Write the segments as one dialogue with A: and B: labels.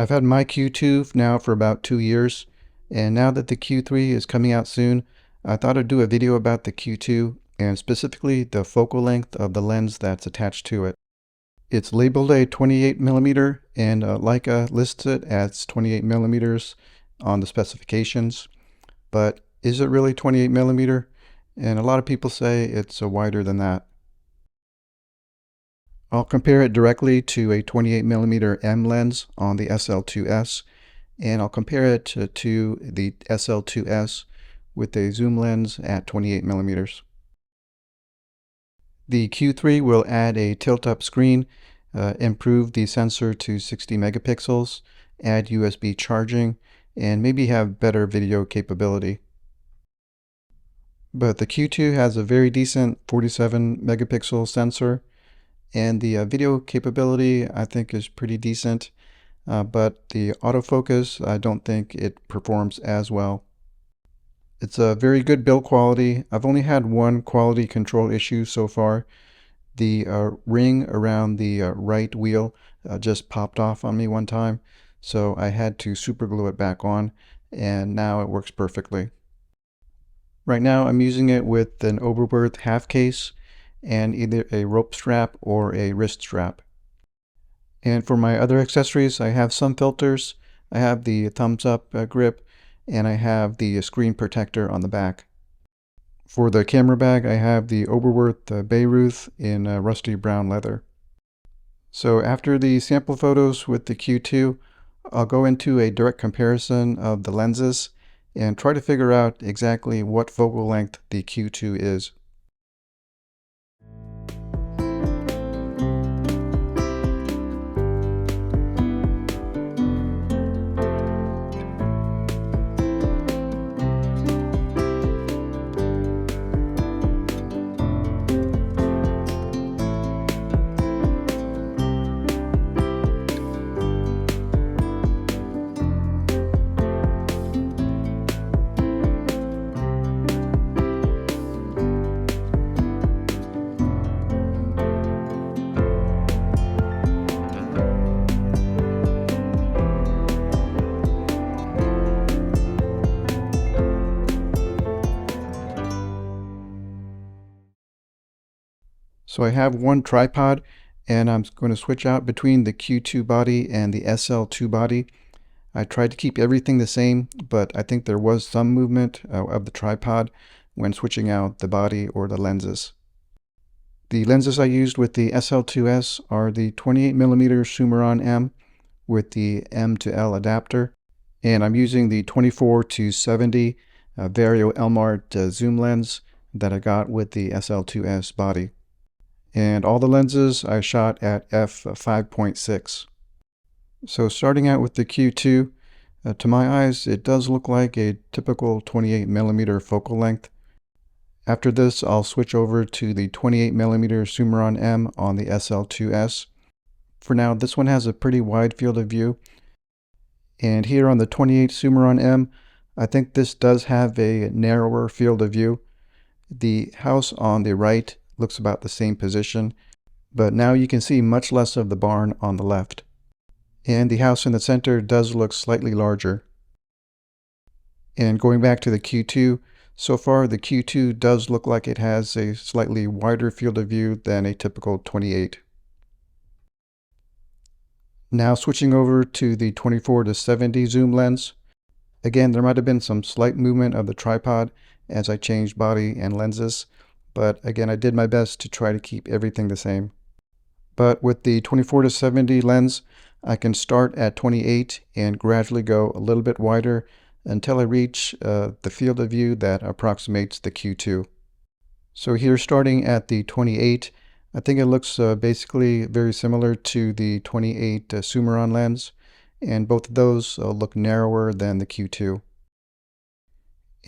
A: I've had my Q2 now for about 2 years, and now that the Q3 is coming out soon, I thought I'd do a video about the Q2 and specifically the focal length of the lens that's attached to it. It's labeled a 28mm and Leica lists it as 28mm on the specifications, but is it really 28mm? And a lot of people say it's wider than that. I'll compare it directly to a 28mm M lens on the SL2S, and I'll compare it to the SL2S with a zoom lens at 28mm. The Q3 will add a tilt-up screen, improve the sensor to 60 megapixels, add USB charging, and maybe have better video capability. But the Q2 has a very decent 47 megapixel sensor, and the video capability I think is pretty decent, but the autofocus I don't think it performs as well. It's a very good build quality. I've only had one quality control issue so far. The ring around the right wheel just popped off on me one time, so I had to super glue it back on, and now it works perfectly. Right now I'm using it with an Oberwerth half case and either a rope strap or a wrist strap. And for my other accessories, I have some filters. I have the thumbs up grip, and I have the screen protector on the back. For the camera bag, I have the Oberwerth Bayreuth in rusty brown leather. So after the sample photos with the Q2, I'll go into a direct comparison of the lenses and try to figure out exactly what focal length the Q2 is. So I have one tripod, and I'm going to switch out between the Q2 body and the SL2 body. I tried to keep everything the same, but I think there was some movement of the tripod when switching out the body or the lenses. The lenses I used with the SL2S are the 28mm Summaron-M with the M to L adapter, and I'm using the 24-70 Vario-Elmarit zoom lens that I got with the SL2S body. And all the lenses I shot at f5.6. So starting out with the Q2, to my eyes it does look like a typical 28mm focal length. After this I'll switch over to the 28mm Summaron-M on the SL2S. For now this one has a pretty wide field of view. And here on the 28 Summaron-M, I think this does have a narrower field of view. The house on the right looks about the same position, but now you can see much less of the barn on the left. And the house in the center does look slightly larger. And going back to the Q2, so far the Q2 does look like it has a slightly wider field of view than a typical 28. Now switching over to the 24-70 zoom lens. Again, there might have been some slight movement of the tripod as I changed body and lenses, but again, I did my best to try to keep everything the same. But with the 24-70 lens, I can start at 28 and gradually go a little bit wider until I reach the field of view that approximates the Q2. So here, starting at the 28, I think it looks basically very similar to the 28 Summaron lens, and both of those look narrower than the Q2.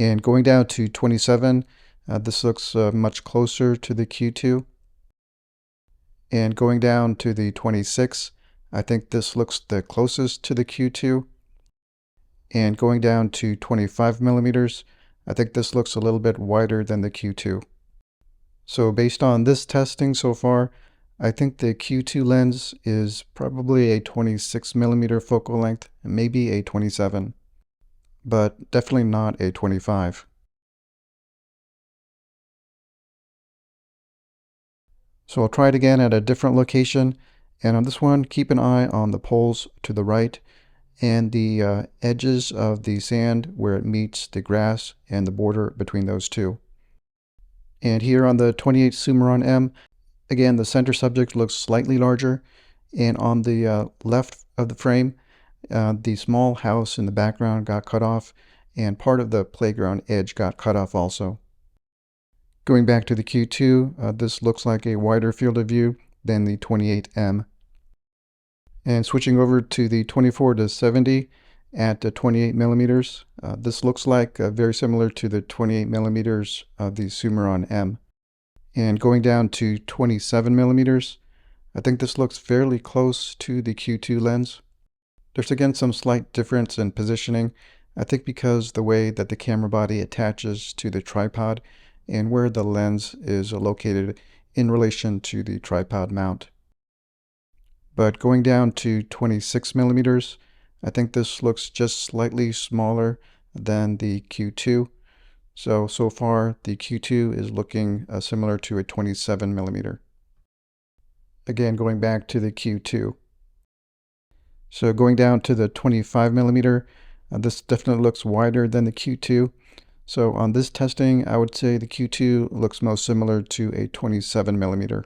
A: And going down to 27, this looks much closer to the Q2. And going down to the 26, I think this looks the closest to the Q2. And going down to 25mm, I think this looks a little bit wider than the Q2. So based on this testing so far, I think the Q2 lens is probably a 26mm focal length, maybe a 27, but definitely not a 25. So I'll try it again at a different location, and on this one, keep an eye on the poles to the right and the edges of the sand where it meets the grass and the border between those two. And here on the 28 Summaron-M, again, the center subject looks slightly larger, and on the left of the frame, the small house in the background got cut off, and part of the playground edge got cut off also. Going back to the Q2, this looks like a wider field of view than the 28M. And switching over to the 24 to 70 at 28 millimeters, this looks like very similar to the 28 millimeters of the Summaron-M. And going down to 27 millimeters, I think this looks fairly close to the Q2 lens. There's again some slight difference in positioning, I think because the way that the camera body attaches to the tripod and where the lens is located in relation to the tripod mount. But going down to 26 millimeters, I think this looks just slightly smaller than the Q2. So far the Q2 is looking similar to a 27 millimeter. Again, going back to the Q2. So going down to the 25 millimeter, this definitely looks wider than the Q2. So on this testing, I would say the Q2 looks most similar to a 27 millimeter.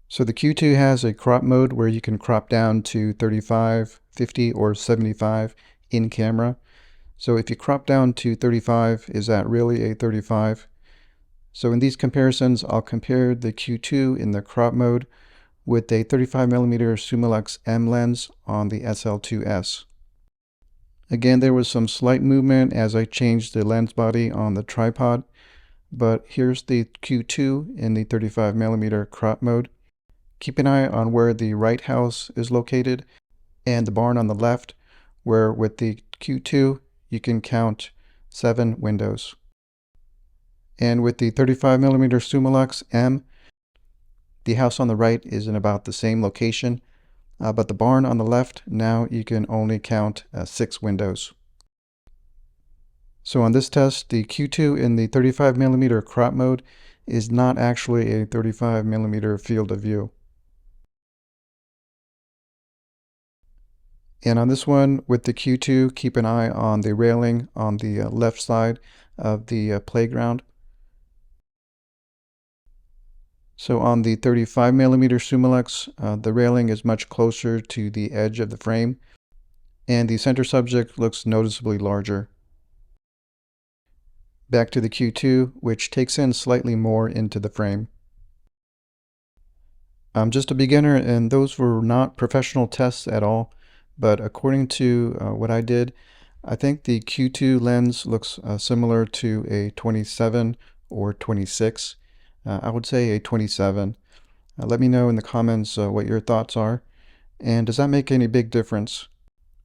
A: So the Q2 has a crop mode where you can crop down to 35, 50, or 75 in camera. So if you crop down to 35, is that really a 35? So in these comparisons, I'll compare the Q2 in the crop mode with a 35mm Summilux-M lens on the SL2S. Again, there was some slight movement as I changed the lens body on the tripod, but here's the Q2 in the 35mm crop mode. Keep an eye on where the right house is located and the barn on the left, where with the Q2 you can count 7 windows. And with the 35mm Summilux-M, the house on the right is in about the same location, but the barn on the left, now you can only count 6 windows. So on this test, the Q2 in the 35mm crop mode is not actually a 35mm field of view. And on this one, with the Q2, keep an eye on the railing on the left side of the playground. So on the 35mm Summilux, the railing is much closer to the edge of the frame, and the center subject looks noticeably larger. Back to the Q2, which takes in slightly more into the frame. I'm just a beginner, and those were not professional tests at all. But according to what I did, I think the Q2 lens looks similar to a 27 or 26. I would say a 27. Let me know in the comments what your thoughts are. And does that make any big difference?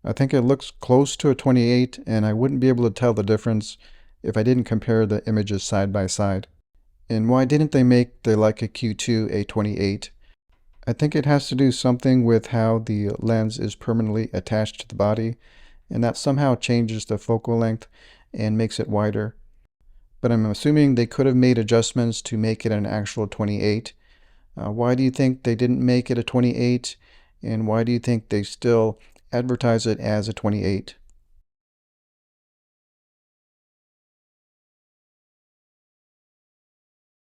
A: I think it looks close to a 28, and I wouldn't be able to tell the difference if I didn't compare the images side by side. And why didn't they make the Leica Q2 a 28? I think it has to do something with how the lens is permanently attached to the body, and that somehow changes the focal length and makes it wider. But I'm assuming they could have made adjustments to make it an actual 28. Why do you think they didn't make it a 28? And why do you think they still advertise it as a 28?